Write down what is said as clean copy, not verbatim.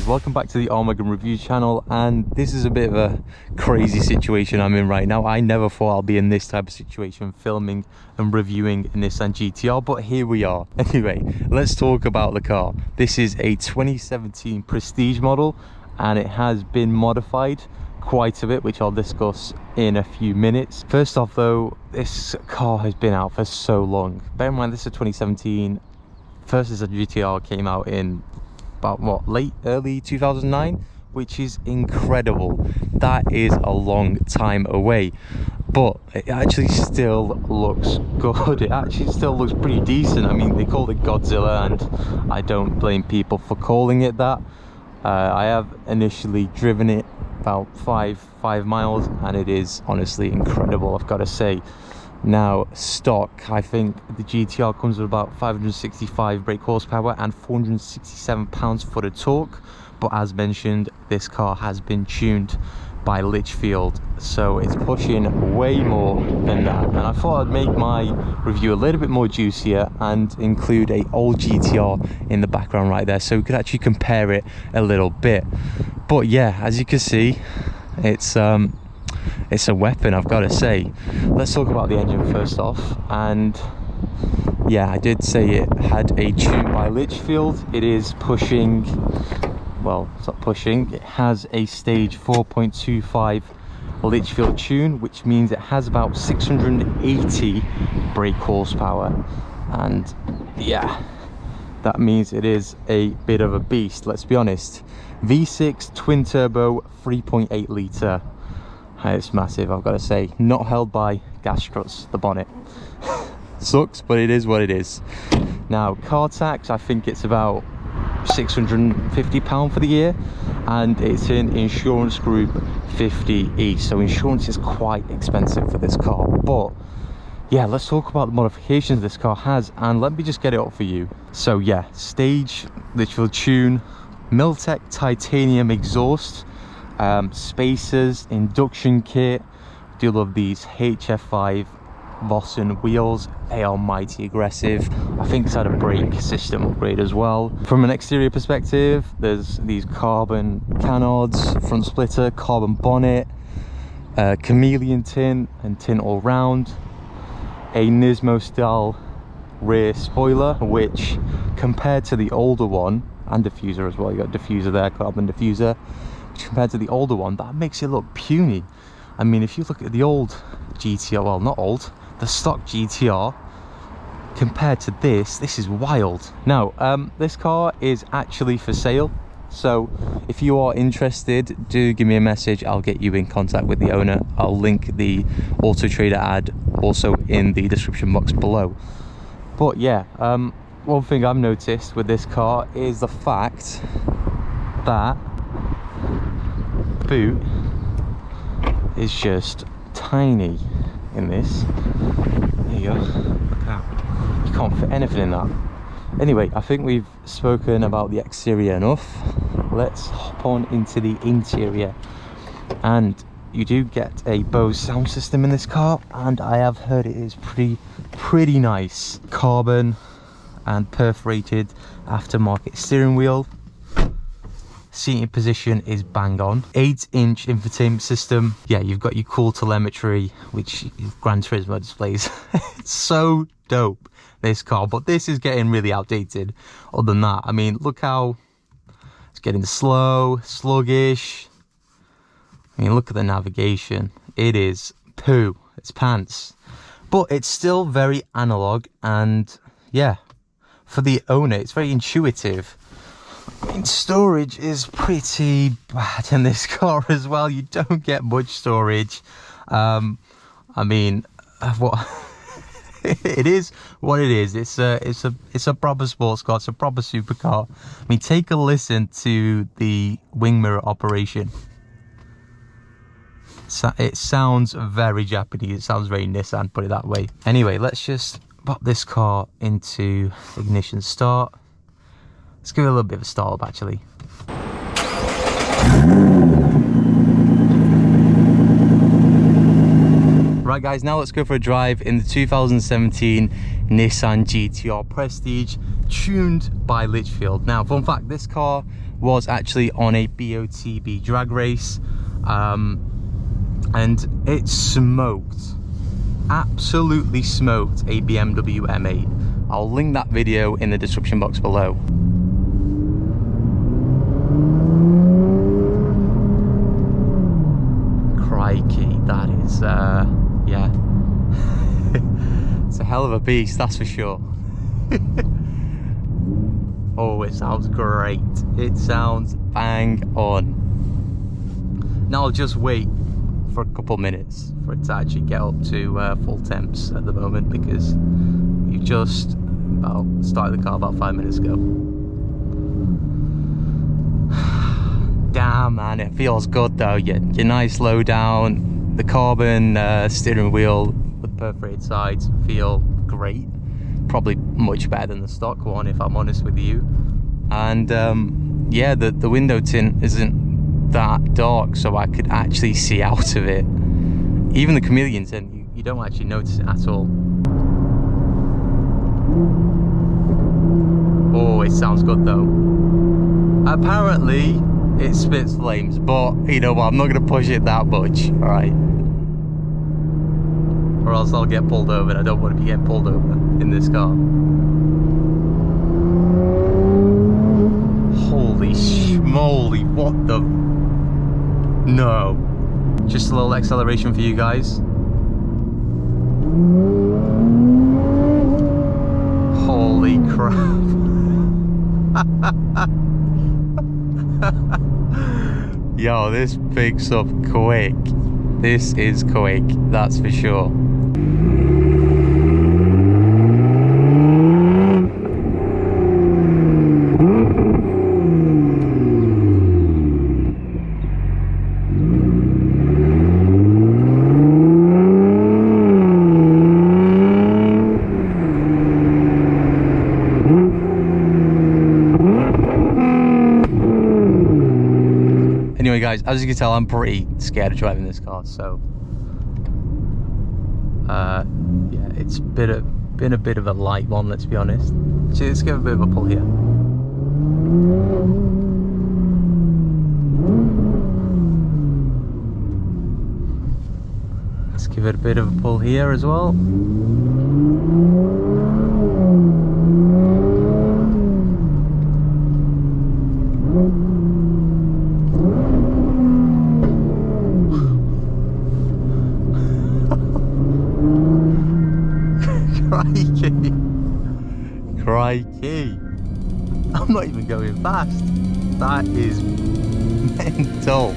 guys, welcome back to the Armageddon Review channel, and this is a bit of a crazy situation I'm in right now. I never thought I'll be in this type of situation, filming and reviewing a Nissan GT-R, but here we are. Anyway, let's talk about the car. This is a 2017 Prestige model, and it has been modified quite a bit, which I'll discuss in a few minutes. First off though, this car has been out for so long. Bear in mind, this is 2017. First is a GT-R came out in about what, early 2009, which is incredible. That is a long time away, but it actually still looks good. It actually still looks pretty decent. I mean, they called it Godzilla, and I don't blame people for calling it that. I have initially driven it about five miles, and it is honestly incredible, I've got to say. Now, stock, I think the GT-R comes with about 565 brake horsepower and 467 pounds-foot of torque, but as mentioned, this car has been tuned by Litchfield, so it's pushing way more than that. And I thought I'd make my review a little bit more juicier and include a old GT-R in the background right there, so we could actually compare it a little bit. But yeah, as you can see, it's a weapon, I've got to say. Let's talk about the engine first off. And yeah, I did say it had a tune by Litchfield. It is pushing, well, it's not pushing, it has a stage 4.25 Litchfield tune, which means it has about 680 brake horsepower. And yeah, that means it is a bit of a beast, let's be honest. V6 twin turbo 3.8 litre. It's massive, I've got to say. Not held by gas struts, the bonnet. Sucks, but it is what it is. Now, car tax, I think it's about £650 for the year, and it's in insurance group 50E, so insurance is quite expensive for this car. But yeah, let's talk about the modifications this car has, and let me just get it up for you. So yeah, stage Litchfield tune, Milltek titanium exhaust, spacers, induction kit. Do love these HF5 Vossen Wheels. They are mighty aggressive. I think it's had a brake system upgrade as well. From an exterior perspective, there's these carbon Canards, front splitter, carbon bonnet, chameleon tint and tint all round, a Nismo style rear spoiler, which compared to the older one, and diffuser as well, you got diffuser there, carbon diffuser, compared to the older one, that makes it look puny. I mean, if you look at the old GT-R, well, not old, the stock GT-R, compared to this is wild. Now, this car is actually for sale, so if you are interested, do give me a message. I'll get you in contact with the owner. I'll link the Auto Trader ad also in the description box below. But yeah, one thing I've noticed with this car is the fact that boot is just tiny in this. There you go, look at that. You can't fit anything in that. Anyway, I think we've spoken about the exterior enough. Let's hop on into the interior. And you do get a Bose sound system in this car, and I have heard it is pretty nice. Carbon and perforated aftermarket steering wheel. Seating position is bang on. 8-inch infotainment system. Yeah, you've got your cool telemetry, which Gran Turismo displays. It's so dope, this car, but this is getting really outdated. Other than that, I mean, look how it's getting slow, sluggish. I mean, look at the navigation. It is poo, it's pants. But it's still very analog, and yeah, for the owner, it's very intuitive. I mean, storage is pretty bad in this car as well. You don't get much storage. I mean, what it is what it is. It's a proper sports car. It's a proper supercar. I mean, take a listen to the wing mirror operation. So it sounds very Japanese. It sounds very Nissan, put it that way. Anyway, let's just pop this car into ignition start. Let's give it a little bit of a start up, actually. Right guys, now let's go for a drive in the 2017 Nissan GT-R Prestige, tuned by Litchfield. Now, fun fact, this car was actually on a BOTB drag race, and it smoked, absolutely smoked a BMW M8. I'll link that video in the description box below. Crikey, that is, yeah. It's a hell of a beast, that's for sure. Oh, it sounds great. It sounds bang on. Now I'll just wait for a couple minutes for it to actually get up to full temps at the moment, because we've just about started the car about 5 minutes ago. Damn, man, it feels good though. Your nice low down, the carbon steering wheel with perforated sides feel great. Probably much better than the stock one, if I'm honest with you. And yeah, the window tint isn't that dark, so I could actually see out of it. Even the chameleon tint, you don't actually notice it at all. Oh, it sounds good though. Apparently it spits flames, but you know what, I'm not going to push it that much, alright? Or else I'll get pulled over, and I don't want to be getting pulled over in this car. Holy schmoly, what the... No. Just a little acceleration for you guys. Holy crap. Yo, this picks up quick. This is quick, that's for sure. Anyway guys, as you can tell, I'm pretty scared of driving this car, so yeah, it's been a bit of a light one, let's be honest. So let's give a bit of a pull here. Let's give it a bit of a pull here as well. Crikey. I'm not even going fast. That is mental.